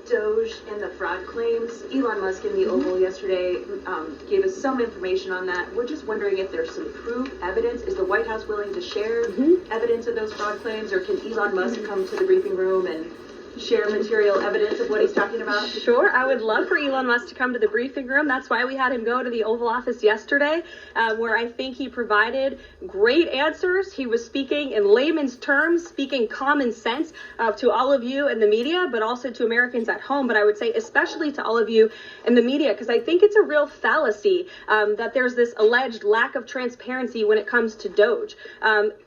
DOGE and the fraud claims. Elon Musk in the Oval yesterday gave us some information on that. We're just wondering if there's some proof, evidence. Is the White House willing to share evidence of those fraud claims, or can Elon Musk come to the briefing room and share material evidence of what he's talking about? Sure, I would love for Elon Musk to come to the briefing room. That's why we had him go to the Oval Office yesterday, where I think he provided great answers. He was speaking in layman's terms, speaking common sense to all of you in the media, but also to Americans at home. But I would say especially to all of you in the media, because I think it's a real fallacy that there's this alleged lack of transparency when it comes to DOGE.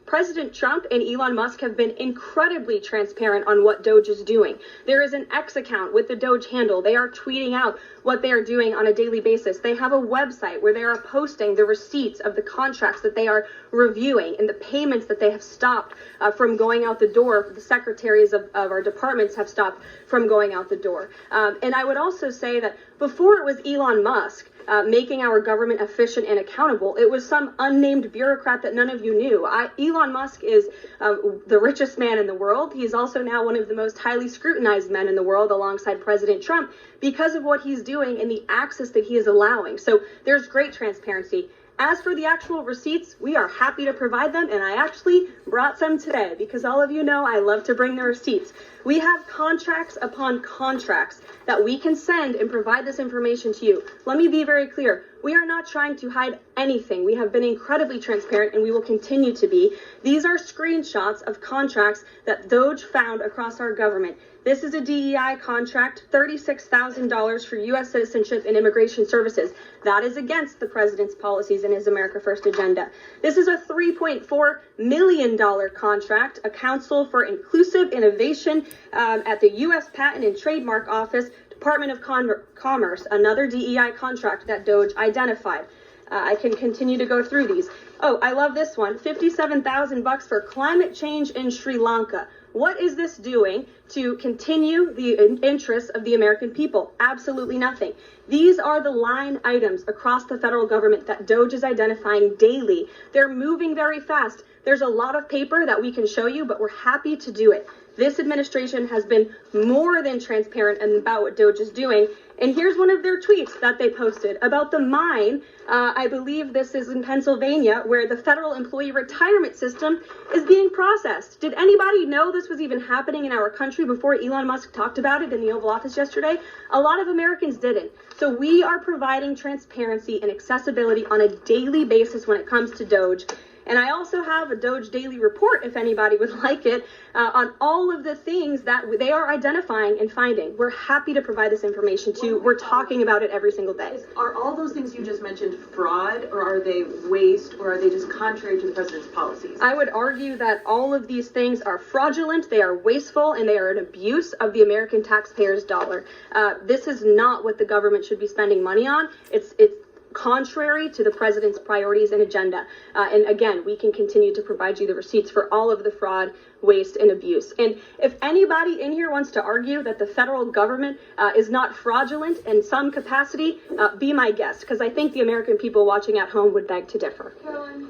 President Trump and Elon Musk have been incredibly transparent on what DOGE is doing. There is an X account with the DOGE handle. They are tweeting out what they are doing on a daily basis. They have a website where they are posting the receipts of the contracts that they are reviewing and the payments that they have stopped from going out the door. The secretaries of our departments have stopped from going out the door. And I would also say that before it was Elon Musk making our government efficient and accountable, it was some unnamed bureaucrat that none of you knew. Elon Musk is the richest man in the world. He's also now one of the most highly scrutinized men in the world alongside President Trump because of what he's doing and the access that he is allowing. So there's great transparency. As for the actual receipts, we are happy to provide them, and I actually brought some today because all of you know I love to bring the receipts. We have contracts upon contracts that we can send and provide this information to you. Let me be very clear. We are not trying to hide anything. We have been incredibly transparent, and we will continue to be. These are screenshots of contracts that DOGE found across our government. This is a DEI contract, $36,000 for U.S. citizenship and immigration services. That is against the president's policies and his America First agenda. This is a $3.4 million contract, a Council for Inclusive Innovation at the U.S. Patent and Trademark Office, Department of Commerce, another DEI contract that DOGE identified. I can continue to go through these. Oh, I love this one, $57,000 for climate change in Sri Lanka. What is this doing to continue the interests of the American people? Absolutely nothing. These are the line items across the federal government that DOGE is identifying daily. They're moving very fast. There's a lot of paper that we can show you, but we're happy to do it. This administration has been more than transparent about what DOGE is doing. And here's one of their tweets that they posted about the mine. I believe this is in Pennsylvania, where the federal employee retirement system is being processed. Did anybody know this was even happening in our country before Elon Musk talked about it in the Oval Office yesterday? A lot of Americans didn't. So we are providing transparency and accessibility on a daily basis when it comes to DOGE. And I also have a DOGE daily report, if anybody would like it, on all of the things that they are identifying and finding. We're happy to provide this information to you. We're talking about it every single day. Are all those things you just mentioned fraud, or are they waste, or are they just contrary to the president's policies? I would argue that all of these things are fraudulent, they are wasteful, and they are an abuse of the American taxpayer's dollar. This is not what the government should be spending money on. It's contrary to the president's priorities and agenda. And again, we can continue to provide you the receipts for all of the fraud, waste, and abuse. And if anybody in here wants to argue that the federal government is not fraudulent in some capacity, be my guest, because I think the American people watching at home would beg to differ. Karoline.